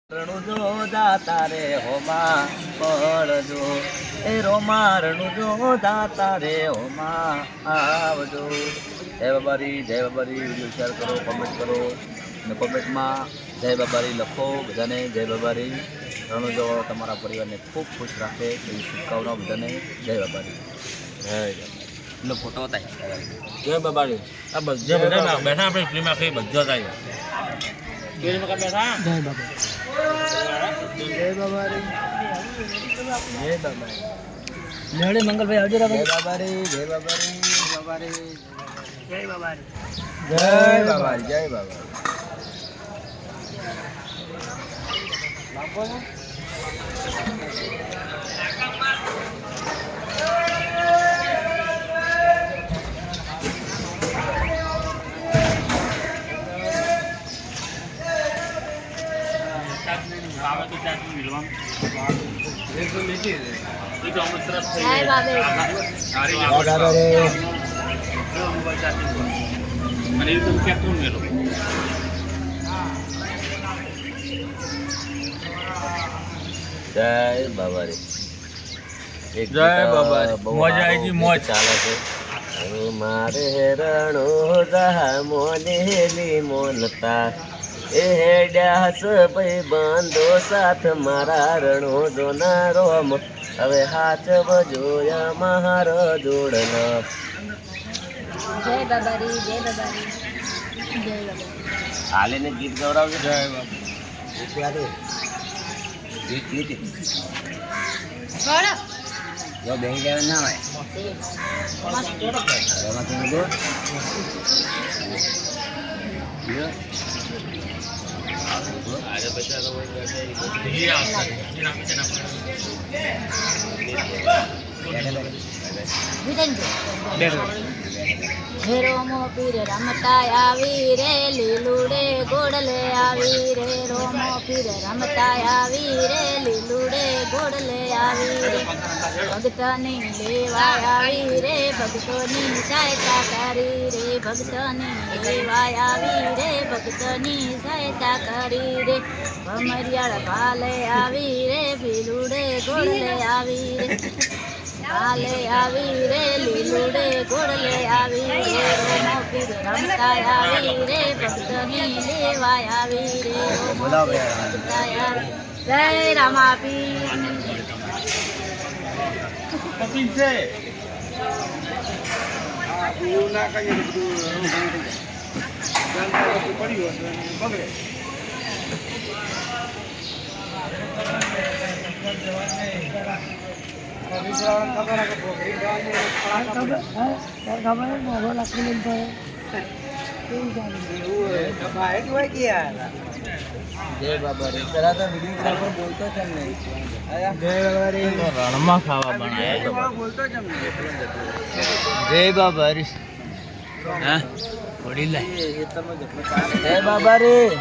રણુજો જાતા રે હોમાં પડજો એ રોમા રણુજો જાતા રે હોમાં આવજો। જય બાબારી વિડીયો શેર કરો, કમેન્ટ કરો અને કોમેન્ટમાં જય બાબારી લખો। બધાને જય બાબારી। રણુજો તમારા પરિવારને ખૂબ ખુશ રાખે એવી શુભકામનાઓ બધાને। જય બાબારી। જય ફોટો થાય જય બાબારી। આ બધા બેઠા આપણે ફ્રીમાં કઈ બધા થાય જય બાબારી। જય બાબારી। લેડે મંગલભાઈ આવજો રા। જય બાબારી। જય બાબારી। જય બાબારી। જય બાબારી। જય બાબારી। जय बाबारी। जय बाबारी। मजा आएगी, मौज चाले छे। मारे रणो जहा मोनेली मोनता ए हेड्यास भाई बांधो साथ मारा रणो जोना रोम हवे हाथ बजोया महार जोड़ना। जय बाबारी। जय बाबारी। जय बाबारी। हाले ने गीत गौराव जय बाबा गीत याद है गीत बोलो जो बैंक लेवन ना है रोमा तुम दो ये आज बच्चा तो वही बैठे ये आपका ये नाम से नाम रोमो पीर रमता आवी रे लीलूड़े गोड़ले आवी रे। रोमो पीर रमता आवी रे लीलूड़े गोड़ले आवी रे। भगतनी लेवा आवी रे भगतोनी सहायता करी रे। भगतनी लेवा आवी रे भगतनी सहायता करी रे। भमरियाळ भाले आवी रे लीलूड़े गोड़ले आवी रे। भाले आवी रे लीलूड़े गोड़ले आवी रे। रोमो पीर रमता आवी रे भगतनी लेवा आवी रे। रोमो पीर रमता आवी। जय रामा पीर। कपिल से એવું ના કરીએ તો બધું જાણકારી પડી હોય તો બગડે। जय बाबारी। चला तो वीडियोग्राफर बोलतो છે ને જય બાબારી રણમાં ખાવા બનાયા તો બોલતો જ અમને જય બાબારી હા ઓડી લે જય બાબારી।